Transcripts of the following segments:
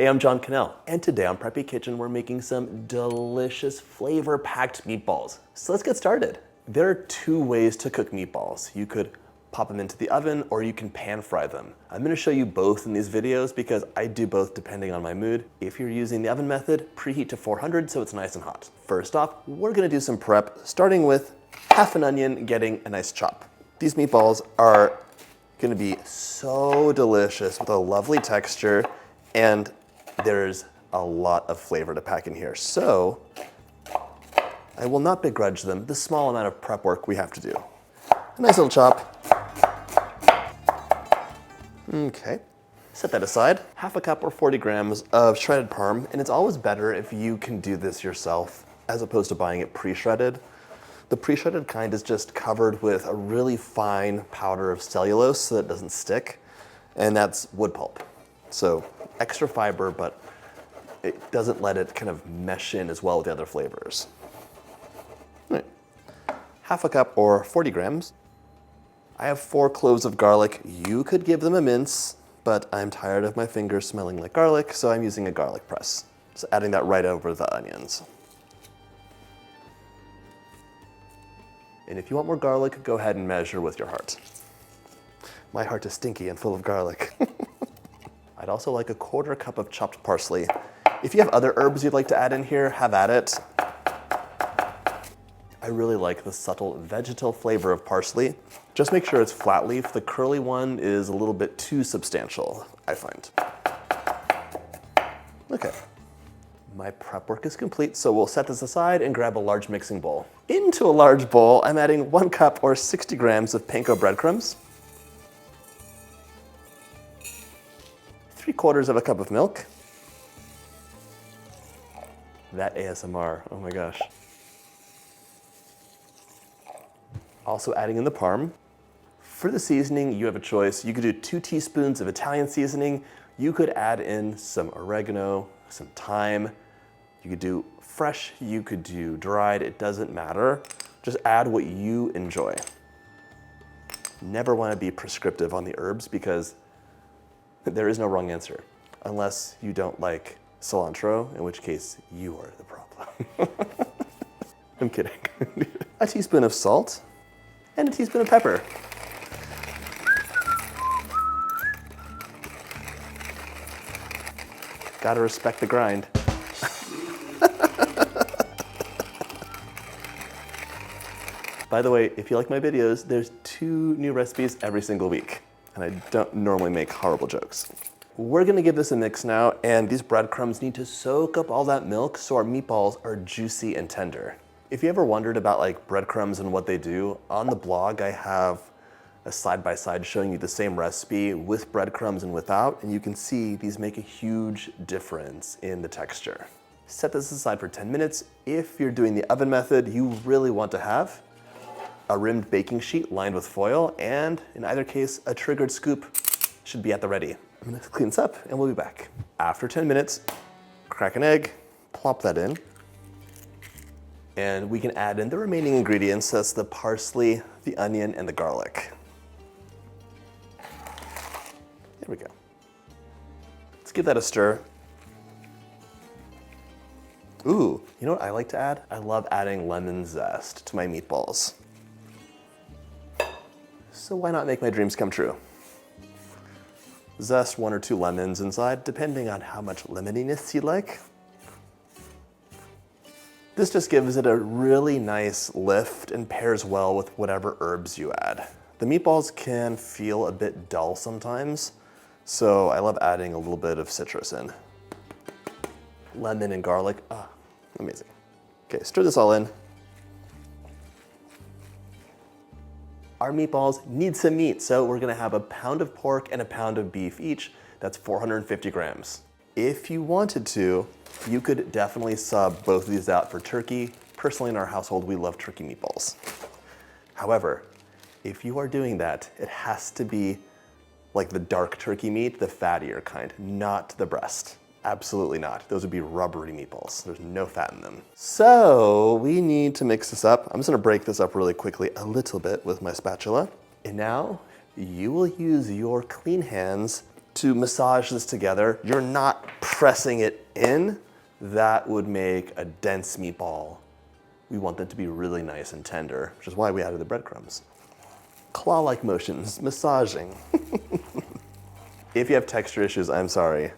Hey, I'm John Cannell, and today on Preppy Kitchen we're making some delicious flavor-packed meatballs. So let's get started. There are two ways to cook meatballs. You could pop them into the oven or you can pan fry them. I'm gonna show you both in these videos because I do both depending on my mood. If you're using the oven method, preheat to 400 so it's nice and hot. First off, we're gonna do some prep, starting with half an onion getting a nice chop. These meatballs are gonna be so delicious with a lovely texture, and there's a lot of flavor to pack in here. So I will not begrudge them the small amount of prep work we have to do. A nice little chop. Okay, set that aside. Half a cup or 40 grams of shredded parm, and it's always better if you can do this yourself as opposed to buying it pre-shredded. The pre-shredded kind is just covered with a really fine powder of cellulose so that it doesn't stick, and that's wood pulp. So extra fiber, but it doesn't let it kind of mesh in as well with the other flavors. All right. Half a cup or 40 grams. I have 4 cloves of garlic. You could give them a mince, but I'm tired of my fingers smelling like garlic, so I'm using a garlic press. So adding that right over the onions. And if you want more garlic, go ahead and measure with your heart. My heart is stinky and full of garlic. I'd also like a 1/4 cup of chopped parsley. If you have other herbs you'd like to add in here, have at it. I really like the subtle vegetal flavor of parsley. Just make sure it's flat leaf. The curly one is a little bit too substantial, I find. Okay. My prep work is complete, so we'll set this aside and grab a large mixing bowl. Into a large bowl, I'm adding 1 cup or 60 grams of panko breadcrumbs, 3/4 of a cup of milk. That ASMR, oh my gosh. Also adding in the parm. For the seasoning, you have a choice. You could do 2 teaspoons of Italian seasoning. You could add in some oregano, some thyme. You could do fresh, you could do dried, it doesn't matter. Just add what you enjoy. Never want to be prescriptive on the herbs because there is no wrong answer, unless you don't like cilantro, in which case you are the problem. I'm kidding. A teaspoon of salt and a teaspoon of pepper. Gotta respect the grind. By the way, if you like my videos, there's 2 new recipes every single week, and I don't normally make horrible jokes. We're gonna give this a mix now, and these breadcrumbs need to soak up all that milk so our meatballs are juicy and tender. If you ever wondered about like breadcrumbs and what they do, on the blog I have a side-by-side showing you the same recipe with breadcrumbs and without, and you can see these make a huge difference in the texture. Set this aside for 10 minutes. If you're doing the oven method, you really want to have a rimmed baking sheet lined with foil, and in either case, a triggered scoop should be at the ready. I'm gonna clean this up and we'll be back. After 10 minutes, crack an egg, plop that in, and we can add in the remaining ingredients. That's the parsley, the onion, and the garlic. There we go. Let's give that a stir. Ooh, you know what I like to add? I love adding lemon zest to my meatballs. So why not make my dreams come true? Zest 1 or 2 lemons inside, depending on how much lemoniness you like. This just gives it a really nice lift and pairs well with whatever herbs you add. The meatballs can feel a bit dull sometimes, so I love adding a little bit of citrus in. Lemon and garlic, amazing. Okay, stir this all in. Our meatballs need some meat, so we're gonna have a pound of pork and a pound of beef each. That's 450 grams. If you wanted to, you could definitely sub both of these out for turkey. Personally, in our household, we love turkey meatballs. However, if you are doing that, it has to be like the dark turkey meat, the fattier kind, not the breast. Absolutely not. Those would be rubbery meatballs. There's no fat in them. So we need to mix this up. I'm just gonna break this up really quickly a little bit with my spatula. And now you will use your clean hands to massage this together. You're not pressing it in. That would make a dense meatball. We want them to be really nice and tender, which is why we added the breadcrumbs. Claw-like motions, massaging. If you have texture issues, I'm sorry.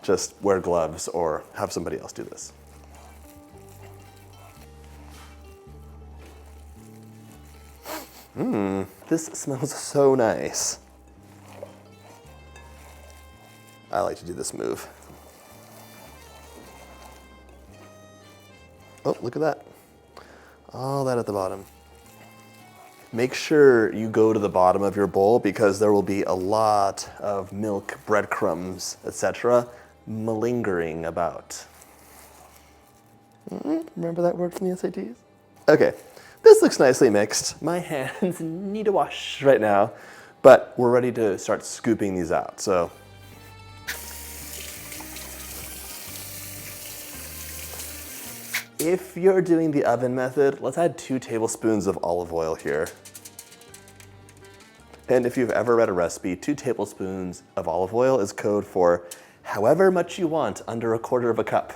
Just wear gloves or have somebody else do this. This smells so nice. I like to do this move. Oh, look at that. All that at the bottom. Make sure you go to the bottom of your bowl because there will be a lot of milk, breadcrumbs, etc. malingering about. Remember that word from the SATs? Okay, this looks nicely mixed. My hands need a wash right now, but we're ready to start scooping these out. So, if you're doing the oven method, let's add 2 tablespoons of olive oil here. And if you've ever read a recipe, 2 tablespoons of olive oil is code for however much you want under 1/4 cup.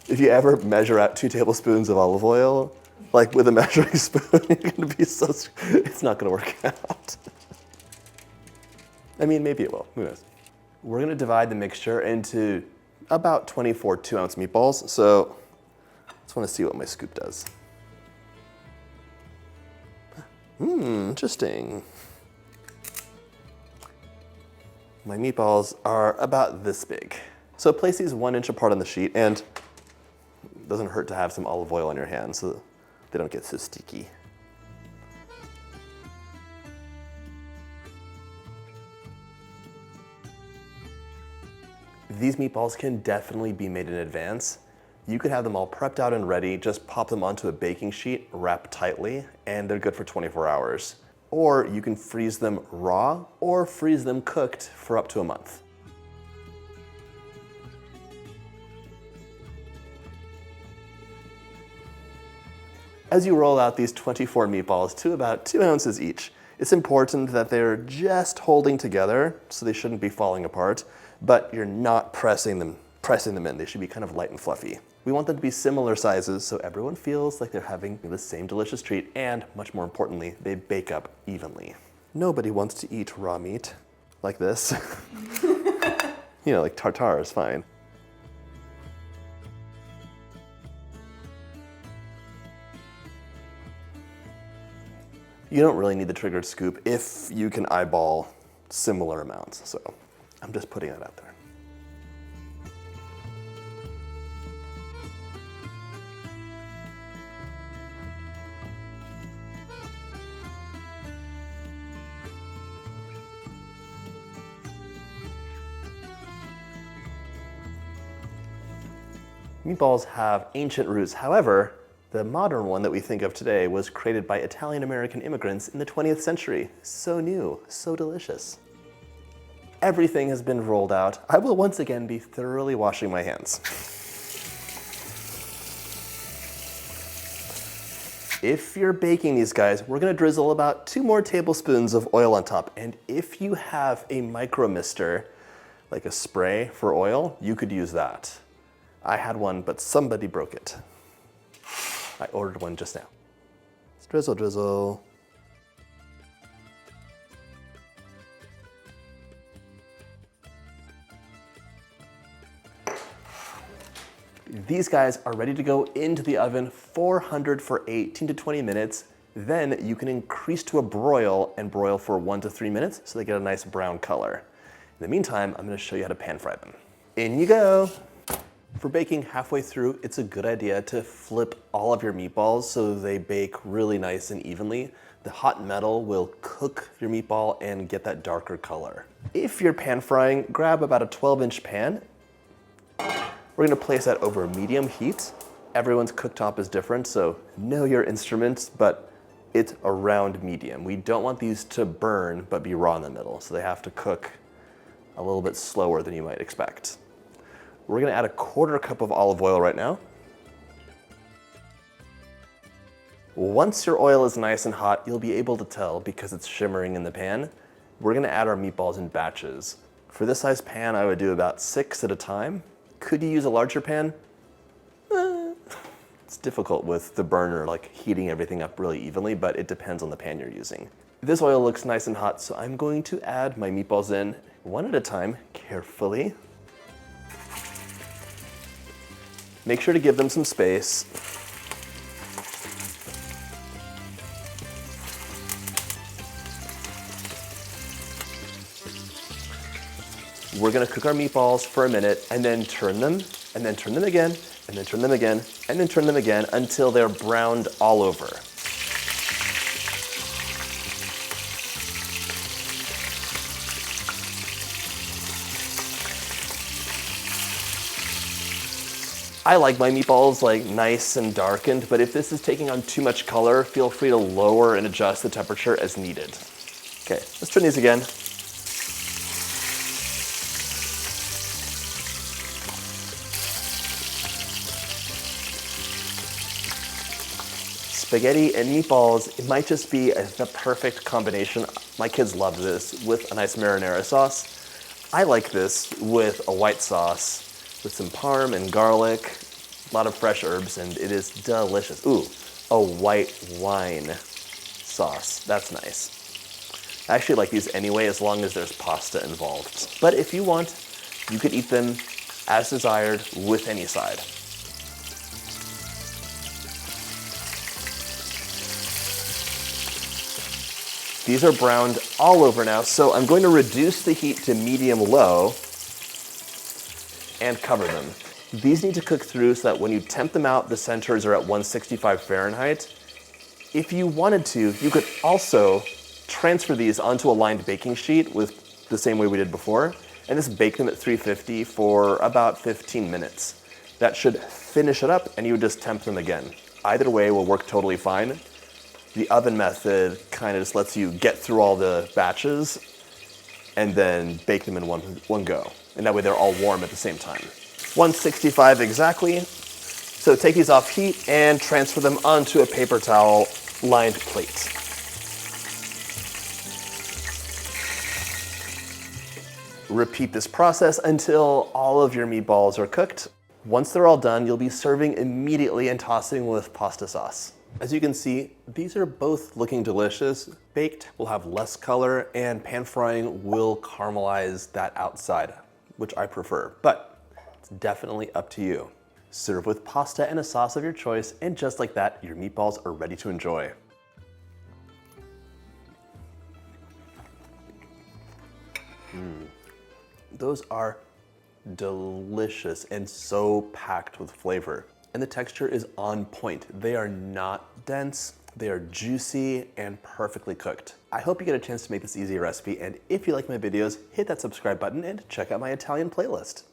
If you ever measure out 2 tablespoons of olive oil, like with a measuring spoon, you're gonna be so, it's not gonna work out. I mean, maybe it will, who knows? We're gonna divide the mixture into about 24 2-ounce meatballs. So just wanna see what my scoop does. Interesting. My meatballs are about this big. So place these 1 inch apart on the sheet, and it doesn't hurt to have some olive oil on your hands so they don't get so sticky. These meatballs can definitely be made in advance. You could have them all prepped out and ready, just pop them onto a baking sheet, wrap tightly, and they're good for 24 hours. Or you can freeze them raw or freeze them cooked for up to a month. As you roll out these 24 meatballs to about 2 ounces each, it's important that they're just holding together, so they shouldn't be falling apart, but you're not pressing them in. They should be kind of light and fluffy. We want them to be similar sizes so everyone feels like they're having the same delicious treat, and much more importantly, they bake up evenly. Nobody wants to eat raw meat like this. You know, like tartare is fine. You don't really need the triggered scoop if you can eyeball similar amounts, so I'm just putting it out there. Meatballs have ancient roots. However, the modern one that we think of today was created by Italian-American immigrants in the 20th century. So new, so delicious. Everything has been rolled out. I will once again be thoroughly washing my hands. If you're baking these guys, we're gonna drizzle about 2 more tablespoons of oil on top. And if you have a micro mister, like a spray for oil, you could use that. I had one, but somebody broke it. I ordered one just now. Drizzle, drizzle. These guys are ready to go into the oven, 400 for 18 to 20 minutes. Then you can increase to a broil and broil for 1 to 3 minutes so they get a nice brown color. In the meantime, I'm gonna show you how to pan fry them. In you go. For baking halfway through, it's a good idea to flip all of your meatballs so they bake really nice and evenly. The hot metal will cook your meatball and get that darker color. If you're pan frying, grab about a 12-inch pan. We're gonna place that over medium heat. Everyone's cooktop is different, so know your instruments, but it's around medium. We don't want these to burn but be raw in the middle, so they have to cook a little bit slower than you might expect. We're gonna add a 1/4 cup of olive oil right now. Once your oil is nice and hot, you'll be able to tell because it's shimmering in the pan. We're gonna add our meatballs in batches. For this size pan, I would do about 6 at a time. Could you use a larger pan? It's difficult with the burner, like heating everything up really evenly, but it depends on the pan you're using. This oil looks nice and hot, so I'm going to add my meatballs in one at a time, carefully. Make sure to give them some space. We're gonna cook our meatballs for a minute and then turn them, and then turn them again, and then turn them again, and then turn them again until they're browned all over. I like my meatballs like nice and darkened, but if this is taking on too much color, feel free to lower and adjust the temperature as needed. Okay, let's turn these again. Spaghetti and meatballs, it might just be the perfect combination. My kids love this with a nice marinara sauce. I like this with a white sauce with some parm and garlic, a lot of fresh herbs, and it is delicious. Ooh, a white wine sauce, that's nice. I actually like these anyway as long as there's pasta involved. But if you want, you could eat them as desired with any side. These are browned all over now, so I'm going to reduce the heat to medium-low and cover them. These need to cook through so that when you temp them out, the centers are at 165 Fahrenheit. If you wanted to, you could also transfer these onto a lined baking sheet with the same way we did before, and just bake them at 350 for about 15 minutes. That should finish it up, and you would just temp them again. Either way will work totally fine. The oven method kind of just lets you get through all the batches and then bake them in one go. And that way they're all warm at the same time. 165 exactly. So take these off heat and transfer them onto a paper towel lined plate. Repeat this process until all of your meatballs are cooked. Once they're all done, you'll be serving immediately and tossing with pasta sauce. As you can see, these are both looking delicious. Baked will have less color, and pan frying will caramelize that outside, which I prefer, but it's definitely up to you. Serve with pasta and a sauce of your choice, and just like that, your meatballs are ready to enjoy. Those are delicious and so packed with flavor. And the texture is on point. They are not dense, they are juicy and perfectly cooked. I hope you get a chance to make this easy recipe, and if you like my videos, hit that subscribe button and check out my Italian playlist.